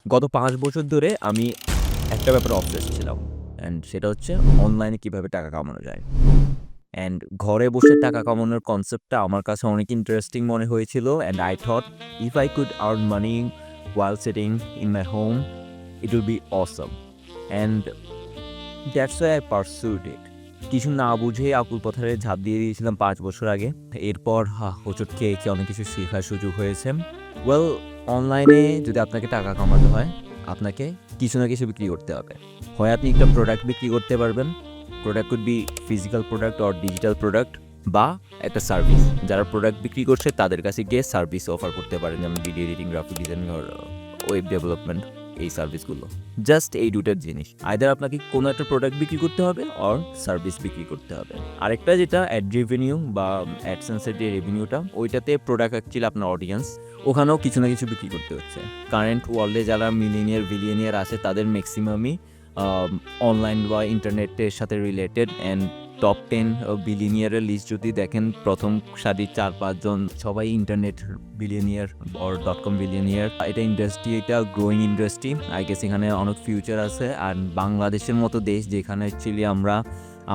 গত ৫ বছর ধরে আমি একটা ব্যাপারে অবসেসড ছিলাম। অ্যান্ড সেটা হচ্ছে অনলাইনে কিভাবে টাকা কামানো যায়। অ্যান্ড ঘরে বসে টাকা কামানোর কনসেপ্টটা আমার কাছে অনেক ইন্টারেস্টিং মনে হয়েছিল। And I thought if I could earn money while sitting in my home, it would be awesome. And that's why I pursued it. কিছু না বুঝে আকুল পথারে ঝাঁপ দিয়ে দিয়েছিলাম ৫ বছর আগে। এরপর হোঁচট খেয়ে অনেক কিছু শেখার সুযোগ হয়েছে। ওয়েল, অনলাইনে যদি আপনাকে টাকা কামাতে হয়, আপনাকে কিছু না কিছু বিক্রি করতে হবে। হয় আপনি একটা প্রোডাক্ট বিক্রি করতে পারবেন, product could be physical product or digital product, বা একটা সার্ভিস। যারা প্রোডাক্ট বিক্রি করছে তাদের কাছে গিয়ে সার্ভিস অফার করতে পারেন, যেমন video editing, graphic designing or web development, এই সার্ভিসগুলো। জাস্ট এই দুটার জিনিস, আইদার আপনাকে কোনো একটা প্রোডাক্ট বিক্রি করতে হবে অর সার্ভিস বিক্রি করতে হবে। আরেকটা যেটা অ্যাড রেভিনিউ বা অ্যাডসেন্সের যে রেভিনিউটা, ওইটাতে প্রোডাক্ট অ্যাকচুয়ালি আপনার অডিয়েন্স, ওখানেও কিছু না কিছু বিক্রি করতে হচ্ছে। কারেন্ট ওয়ার্ল্ডে যারা মিলিনিয়ার বিলিয়নিয়ার আছে তাদের ম্যাক্সিমামই অনলাইন বা ইন্টারনেটের সাথে রিলেটেড। অ্যান্ড টপ 10 বিলিয়নিয়ারের লিস্ট যদি দেখেন, প্রথম সারির 4-5 জন সবাই internet billionaire or .com billionaire. এটা ইন্ডাস্ট্রি, এটা গ্রোয়িং ইন্ডাস্ট্রি। আই গেস এখানে অনেক ফিউচার আছে। আর বাংলাদেশের মতো দেশ, যেখানে অ্যাকচুয়ালি আমরা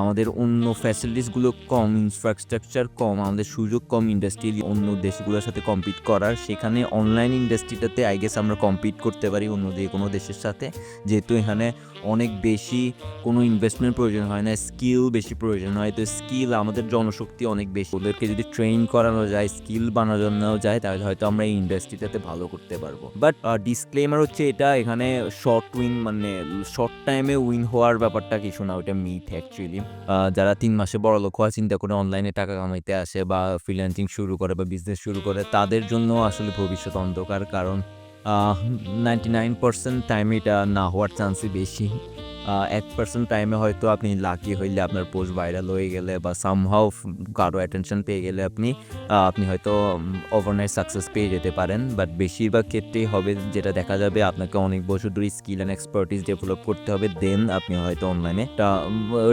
আমাদের অন্য ফ্যাসিলিটিসগুলো কম, ইনফ্রাস্ট্রাকচার কম, আমাদের সুযোগ কম ইন্ডাস্ট্রি অন্য দেশগুলোর সাথে কম্পিট করার, সেখানে অনলাইন ইন্ডাস্ট্রিটাতে আই গেস আমরা কম্পিট করতে পারি অন্য যে কোনো দেশের সাথে। যেহেতু এখানে অনেক বেশি কোনো ইনভেস্টমেন্ট প্রয়োজন হয় না, স্কিল বেশি প্রয়োজন হয়। তো স্কিল, আমাদের জনশক্তি অনেক বেশি, ওদেরকে যদি ট্রেন করানো যায়, স্কিল বানানো যায়, তাহলে হয়তো আমরা এই ইন্ডাস্ট্রিটাতে ভালো করতে পারবো। বাট ডিসক্লেমার হচ্ছে, এটা এখানে শর্ট উইন, মানে শর্ট টাইমে উইন হওয়ার ব্যাপারটা কিছু না, ওইটা মিথ অ্যাকচুয়ালি। যারা 3 মাসে বড়লোক হওয়ার চিন্তা করে অনলাইনে টাকা কামাইতে আসে বা ফ্রিল্যান্সিং শুরু করে বা বিজনেস শুরু করে, তাদের জন্য আসলে ভবিষ্যৎ অন্ধকার। কারণ 99% টাইমে এটা না হওয়ার চান্সই বেশি। 1% টাইমে হয়তো আপনি লাকি হইলে, আপনার পোস্ট ভাইরাল হয়ে গেলে বা সামহাউ কারো অ্যাটেনশন পেয়ে গেলে আপনি হয়তো ওভারনাইট সাকসেস পেয়ে যেতে পারেন। বাট বেশিরভাগ ক্ষেত্রেই হবে যেটা দেখা যাবে, আপনাকে অনেক বছর ধরে স্কিল অ্যান্ড এক্সপার্টিস ডেভেলপ করতে হবে, দেন আপনি হয়তো অনলাইনে একটা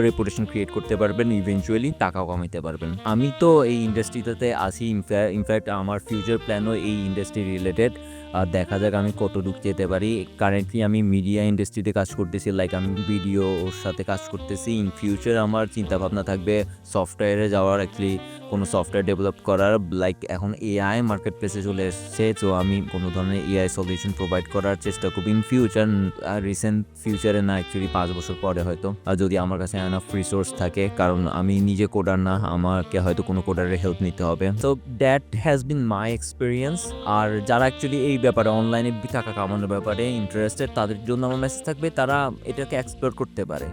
রেপুটেশন ক্রিয়েট করতে পারবেন, ইভেনচুয়ালি টাকাও কামাইতে পারবেন। আমি তো এই ইন্ডাস্ট্রিটাতে আছি, ইনফ্যাক্ট আমার ফিউচার প্ল্যানও এই ইন্ডাস্ট্রি রিলেটেড। দেখা যাক আমি কতটুকু যেতে পারি। কারেন্টলি আমি মিডিয়া ইন্ডাস্ট্রিতে কাজ করতেছি, লাইক আমি ভিডিও ওর সাথে কাজ করতেছি। ইন ফিউচার আমার চিন্তাভাবনা থাকবে সফটওয়্যারে যাওয়ার, অ্যাকচুয়ালি কোনো সফটওয়্যার ডেভেলপ করার। লাইক এখন এআই মার্কেট প্লেসে চলে এসছে, তো আমি কোনো ধরনের এআই সলিউশন প্রোভাইড করার চেষ্টা করব ইন ফিউচার। রিসেন্ট ফিউচারে না, অ্যাকচুয়ালি 5 বছর পরে হয়তো, যদি আমার কাছে এনাফ রিসোর্স থাকে। কারণ আমি নিজে কোডার না, আমাকে হয়তো কোনো কোডারের হেল্প নিতে হবে। তো that has been my experience. আর যারা অ্যাকচুয়ালি এই ব্যাপারে অনলাইনে টাকা কামানোর ব্যাপারে ইন্টারেস্টেড, তাদের জন্য আমার মেসেজ থাকবে, তারা এটাকে এক্সপ্লোর করতে পারে।